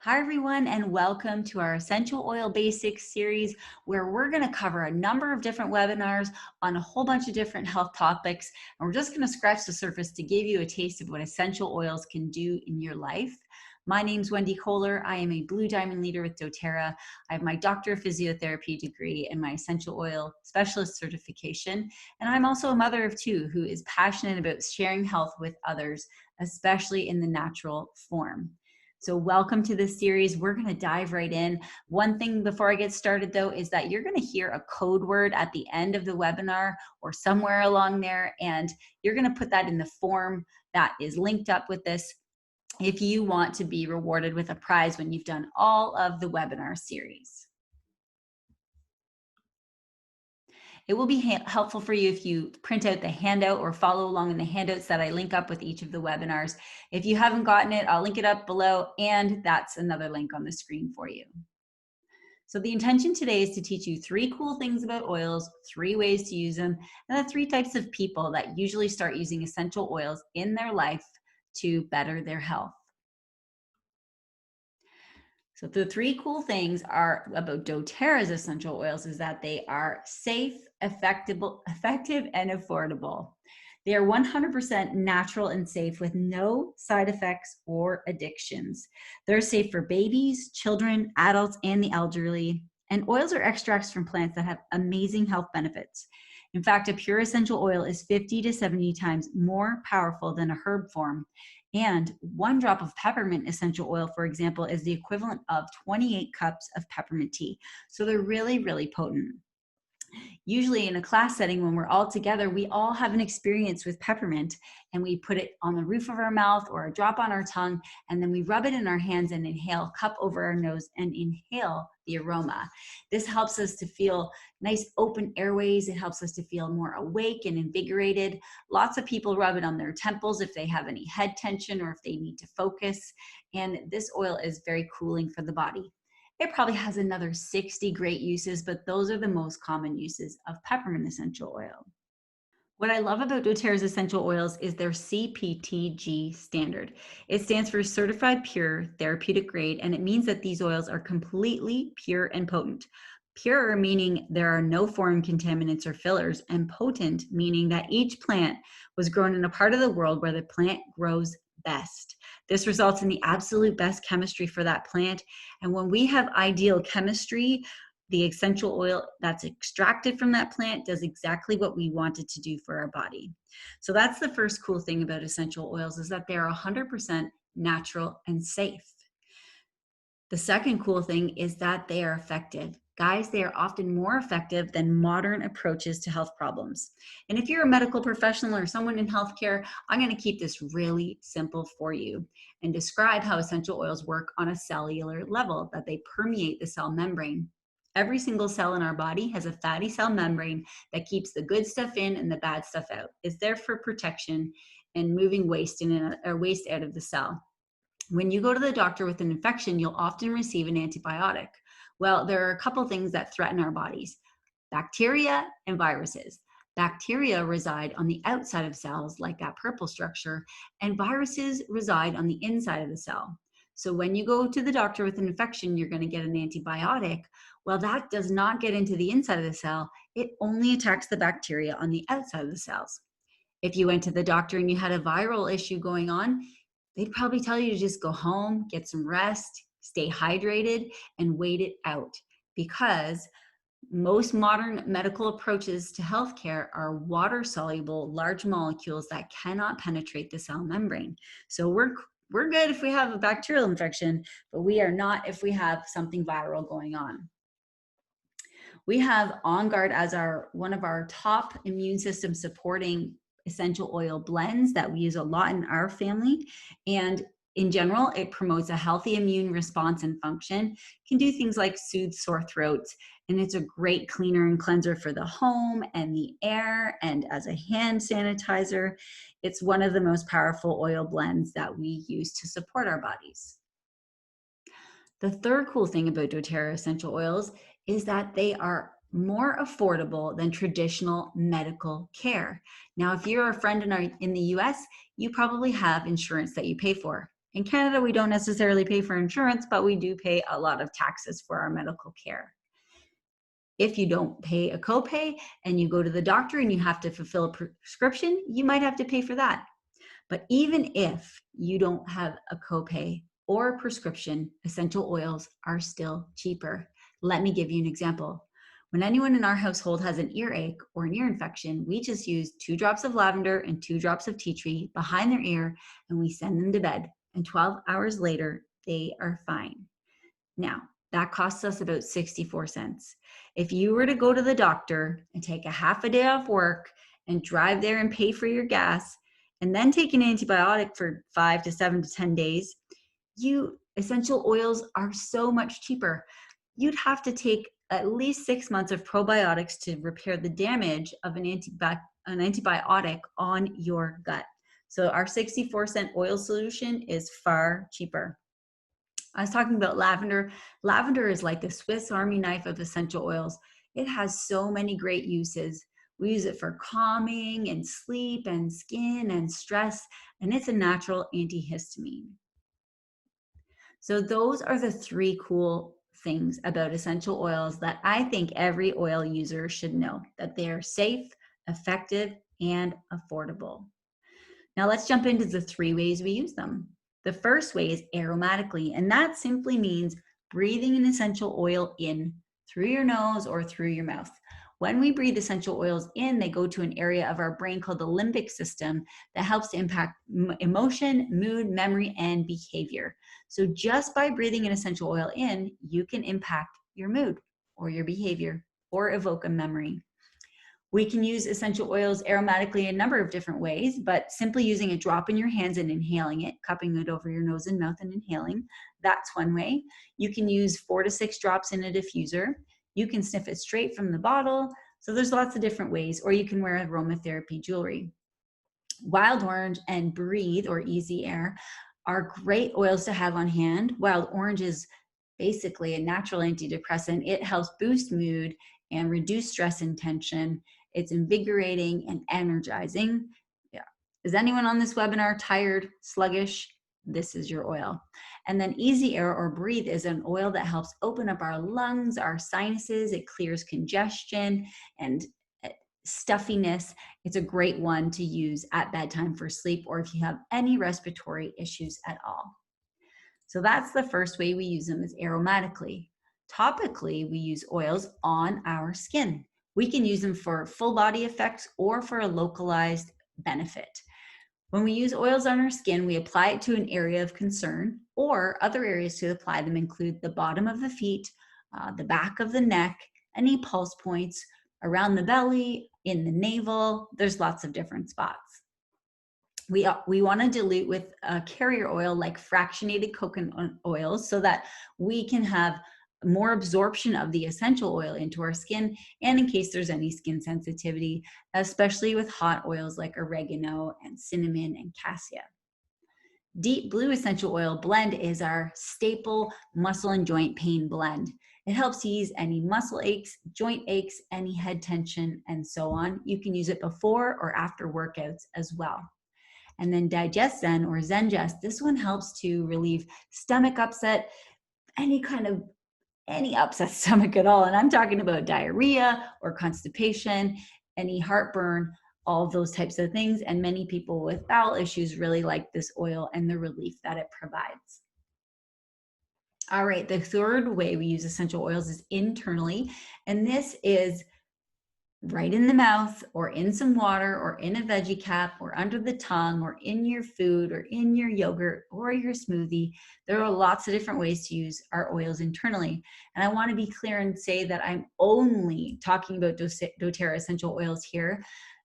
Hi, everyone, and welcome to our Essential Oil Basics series, where we're going to cover a number of different webinars on a whole bunch of different health topics. And we're just going to scratch the surface to give you a taste of what essential oils can do in your life. My name's Wendy Kohler. I am a Blue Diamond leader with doTERRA. I have my Doctor of Physiotherapy degree and my Essential Oil Specialist certification. And I'm also a mother of two who is passionate about sharing health with others, especially in the natural form. So welcome to this series. We're going to dive right in. One thing before I get started, though, is that you're going to hear a code word at the end of the webinar or somewhere along there, and you're going to put that in the form that is linked up with this if you want to be rewarded with a prize when you've done all of the webinar series. It will be helpful for you if you print out the handout or follow along in the handouts that I link up with each of the webinars. If you haven't gotten it, I'll link it up below, and that's another link on the screen for you. So the intention today is to teach you 3 cool things about oils, 3 ways to use them, and the 3 types of people that usually start using essential oils in their life to better their health. So the 3 cool things are about doTERRA's essential oils is that they are safe, effective, and affordable. They are 100% natural and safe with no side effects or addictions. They're safe for babies, children, adults, and the elderly. And oils are extracts from plants that have amazing health benefits. In fact, a pure essential oil is 50 to 70 times more powerful than a herb form. And 1 drop of peppermint essential oil, for example, is the equivalent of 28 cups of peppermint tea. So they're really, really potent. Usually in a class setting, when we're all together, we all have an experience with peppermint, and we put it on the roof of our mouth or a drop on our tongue, and then we rub it in our hands and inhale, cup over our nose, and inhale the aroma. This helps us to feel nice open airways. It helps us to feel more awake and invigorated. Lots of people rub it on their temples if they have any head tension or if they need to focus. And this oil is very cooling for the body. It probably has another 60 great uses, but those are the most common uses of peppermint essential oil. What I love about doTERRA's essential oils is their CPTG standard. It stands for Certified Pure Therapeutic Grade, and it means that these oils are completely pure and potent. Pure meaning there are no foreign contaminants or fillers, and potent meaning that each plant was grown in a part of the world where the plant grows best. This results in the absolute best chemistry for that plant. And when we have ideal chemistry, the essential oil that's extracted from that plant does exactly what we want it to do for our body. So that's the first cool thing about essential oils, is that they're 100% natural and safe. The second cool thing is that they are effective. Guys, they are often more effective than modern approaches to health problems. And if you're a medical professional or someone in healthcare, I'm going to keep this really simple for you and describe how essential oils work on a cellular level, that they permeate the cell membrane. Every single cell in our body has a fatty cell membrane that keeps the good stuff in and the bad stuff out. It's there for protection and moving waste waste out of the cell. When you go to the doctor with an infection, you'll often receive an antibiotic. Well, there are a couple things that threaten our bodies: bacteria and viruses. Bacteria reside on the outside of cells, like that purple structure, and viruses reside on the inside of the cell. So when you go to the doctor with an infection, you're going to get an antibiotic. Well, that does not get into the inside of the cell. It only attacks the bacteria on the outside of the cells. If you went to the doctor and you had a viral issue going on, they'd probably tell you to just go home, get some rest, stay hydrated, and wait it out, because most modern medical approaches to healthcare are water-soluble large molecules that cannot penetrate the cell membrane. So we're good if we have a bacterial infection, but we are not if we have something viral going on. We have On Guard as one of our top immune system supporting essential oil blends that we use a lot in our family. And in general, it promotes a healthy immune response and function. It can do things like soothe sore throats, and it's a great cleaner and cleanser for the home and the air, and as a hand sanitizer. It's one of the most powerful oil blends that we use to support our bodies. The third cool thing about doTERRA essential oils is that they are more affordable than traditional medical care. Now, if you're a friend in the US, you probably have insurance that you pay for. In Canada, we don't necessarily pay for insurance, but we do pay a lot of taxes for our medical care. If you don't pay a copay and you go to the doctor and you have to fulfill a prescription, you might have to pay for that. But even if you don't have a copay or a prescription, essential oils are still cheaper. Let me give you an example. When anyone in our household has an earache or an ear infection, we just use 2 drops of lavender and 2 drops of tea tree behind their ear, and we send them to bed. And 12 hours later, they are fine. Now, that costs us about 64 cents. If you were to go to the doctor and take a half a day off work and drive there and pay for your gas, and then take an antibiotic for 5 to 7 to 10 days, essential oils are so much cheaper. You'd have to take at least 6 months of probiotics to repair the damage of an antibiotic on your gut. So our 64-cent oil solution is far cheaper. I was talking about lavender. Lavender is like the Swiss Army knife of essential oils. It has so many great uses. We use it for calming and sleep and skin and stress, and it's a natural antihistamine. So those are the 3 cool things about essential oils that I think every oil user should know, that they are safe, effective, and affordable. Now let's jump into the 3 ways we use them. The first way is aromatically, and that simply means breathing an essential oil in through your nose or through your mouth. When we breathe essential oils in, they go to an area of our brain called the limbic system that helps to impact emotion, mood, memory, and behavior. So just by breathing an essential oil in, you can impact your mood or your behavior or evoke a memory. We can use essential oils aromatically in a number of different ways, but simply using a drop in your hands and inhaling it, cupping it over your nose and mouth and inhaling, that's one way. You can use 4 to 6 drops in a diffuser. You can sniff it straight from the bottle. So there's lots of different ways, or you can wear aromatherapy jewelry. Wild orange and breathe or easy air are great oils to have on hand. Wild orange is basically a natural antidepressant. It helps boost mood and reduce stress and tension. It's invigorating and energizing. Yeah. Is anyone on this webinar tired, sluggish? This is your oil. And then easy air or breathe is an oil that helps open up our lungs, our sinuses. It clears congestion and stuffiness. It's a great one to use at bedtime for sleep or if you have any respiratory issues at all. So that's the first way we use them, is aromatically. Topically, we use oils on our skin. We can use them for full body effects or for a localized benefit. When we use oils on our skin, we apply it to an area of concern, or other areas to apply them include the bottom of the feet, the back of the neck, any pulse points, around the belly, in the navel. There's lots of different spots. We want to dilute with a carrier oil like fractionated coconut oils so that we can have more absorption of the essential oil into our skin, and in case there's any skin sensitivity, especially with hot oils like oregano and cinnamon and cassia. Deep Blue Essential Oil Blend is our staple muscle and joint pain blend. It helps ease any muscle aches, joint aches, any head tension, and so on. You can use it before or after workouts as well. And then Digest Zen or Zengest, this one helps to relieve stomach upset, any upset stomach at all. And I'm talking about diarrhea or constipation, any heartburn, all of those types of things. And many people with bowel issues really like this oil and the relief that it provides. All right, the third way we use essential oils is internally. And this is right in the mouth or in some water or in a veggie cap or under the tongue or in your food or in your yogurt or your smoothie. There are lots of different ways to use our oils internally. And I want to be clear and say that I'm only talking about doTERRA essential oils here.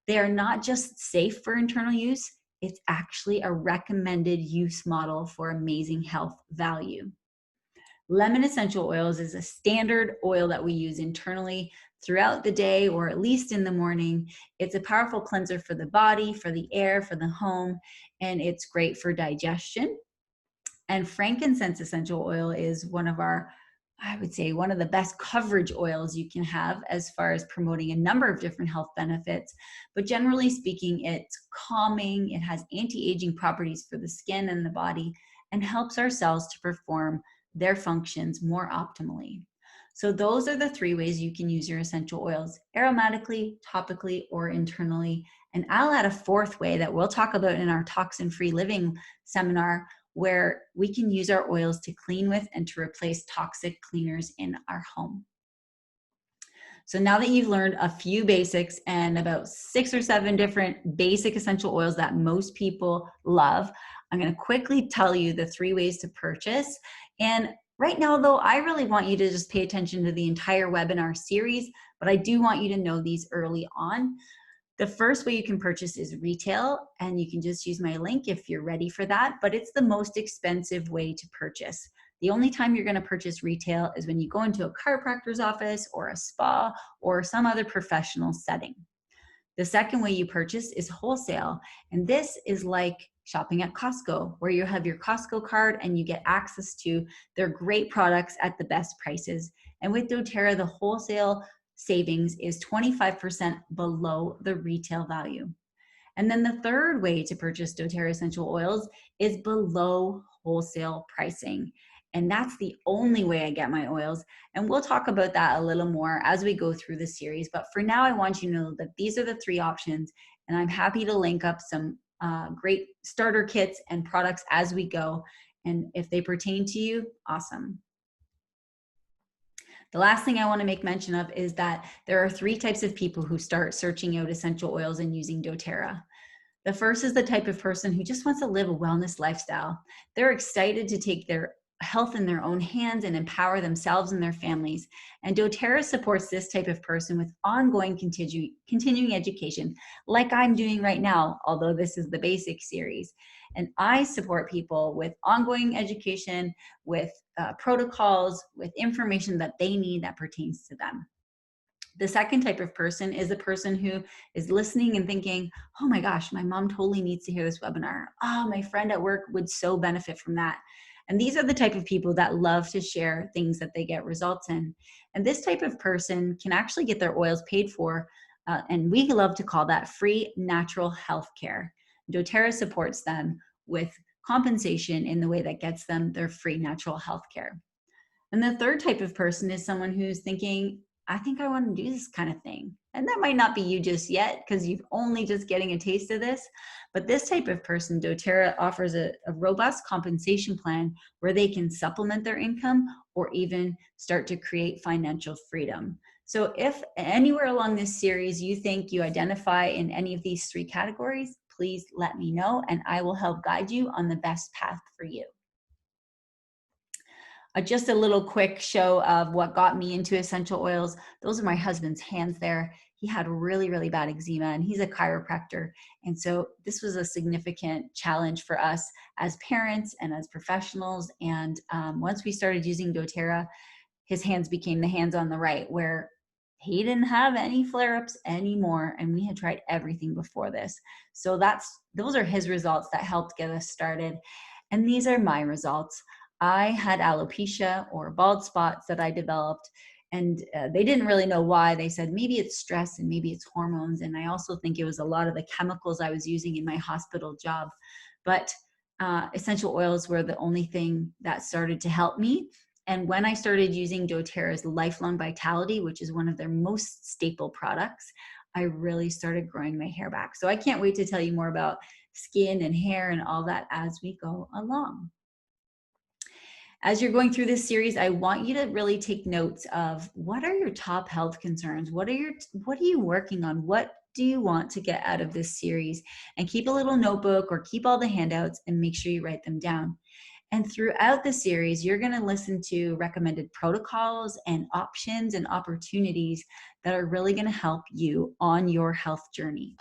They are not just safe for internal use, it's actually a recommended use model for amazing health value. Lemon essential oils is a standard oil that we use internally throughout the day or at least in the morning. It's a powerful cleanser for the body, for the air, for the home, and it's great for digestion. And frankincense essential oil is one of the best coverage oils you can have as far as promoting a number of different health benefits. But generally speaking, it's calming, it has anti-aging properties for the skin and the body, and helps our cells to perform their functions more optimally. So those are the 3 ways you can use your essential oils: aromatically, topically, or internally. And I'll add a 4th way that we'll talk about in our toxin-free living seminar, where we can use our oils to clean with and to replace toxic cleaners in our home. So now that you've learned a few basics and about 6 or 7 different basic essential oils that most people love, I'm going to quickly tell you the 3 ways to purchase. And right now, though, I really want you to just pay attention to the entire webinar series, but I do want you to know these early on. The first way you can purchase is retail, and you can just use my link if you're ready for that, but it's the most expensive way to purchase. The only time you're going to purchase retail is when you go into a chiropractor's office or a spa or some other professional setting. The second way you purchase is wholesale, and this is like shopping at Costco, where you have your Costco card and you get access to their great products at the best prices. And with doTERRA, the wholesale savings is 25% below the retail value. And then the third way to purchase doTERRA essential oils is below wholesale pricing. And that's the only way I get my oils. And we'll talk about that a little more as we go through the series. But for now, I want you to know that these are the 3 options. And I'm happy to link up some great starter kits and products as we go. And if they pertain to you, awesome. The last thing I want to make mention of is that there are 3 types of people who start searching out essential oils and using doTERRA. The first is the type of person who just wants to live a wellness lifestyle. They're excited to take their health in their own hands and empower themselves and their families. And doTERRA supports this type of person with ongoing continuing education, like I'm doing right now, although this is the basic series. And I support people with ongoing education, with protocols, with information that they need that pertains to them. The second type of person is the person who is listening and thinking, oh my gosh, my mom totally needs to hear this webinar. Oh, my friend at work would so benefit from that. And these are the type of people that love to share things that they get results in. And this type of person can actually get their oils paid for, and we love to call that free natural health care. doTERRA supports them with compensation in the way that gets them their free natural health care. And the third type of person is someone who's thinking, I think I want to do this kind of thing. And that might not be you just yet because you're only just getting a taste of this. But this type of person, doTERRA offers a robust compensation plan where they can supplement their income or even start to create financial freedom. So if anywhere along this series you think you identify in any of these 3 categories, please let me know and I will help guide you on the best path for you. Just a little quick show of what got me into essential oils. Those are my husband's hands there. He had really, really bad eczema and he's a chiropractor. And so this was a significant challenge for us as parents and as professionals. And once we started using doTERRA, his hands became the hands on the right, where he didn't have any flare-ups anymore. And we had tried everything before this. So those are his results that helped get us started. And these are my results. I had alopecia or bald spots that I developed, and they didn't really know why. They said maybe it's stress and maybe it's hormones, and I also think it was a lot of the chemicals I was using in my hospital job. But essential oils were the only thing that started to help me. And when I started using doTERRA's Lifelong Vitality, which is one of their most staple products, I really started growing my hair back. So I can't wait to tell you more about skin and hair and all that as we go along. As you're going through this series, I want you to really take notes of what are your top health concerns? What are you working on? What do you want to get out of this series? And keep a little notebook or keep all the handouts and make sure you write them down. And throughout the series, you're going to listen to recommended protocols and options and opportunities that are really going to help you on your health journey.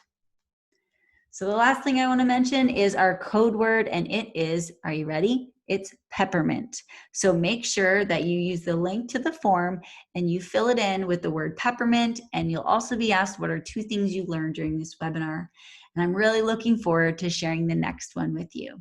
So the last thing I want to mention is our code word, and it is, are you ready? It's peppermint. So make sure that you use the link to the form and you fill it in with the word peppermint, and you'll also be asked what are 2 things you learned during this webinar. And I'm really looking forward to sharing the next one with you.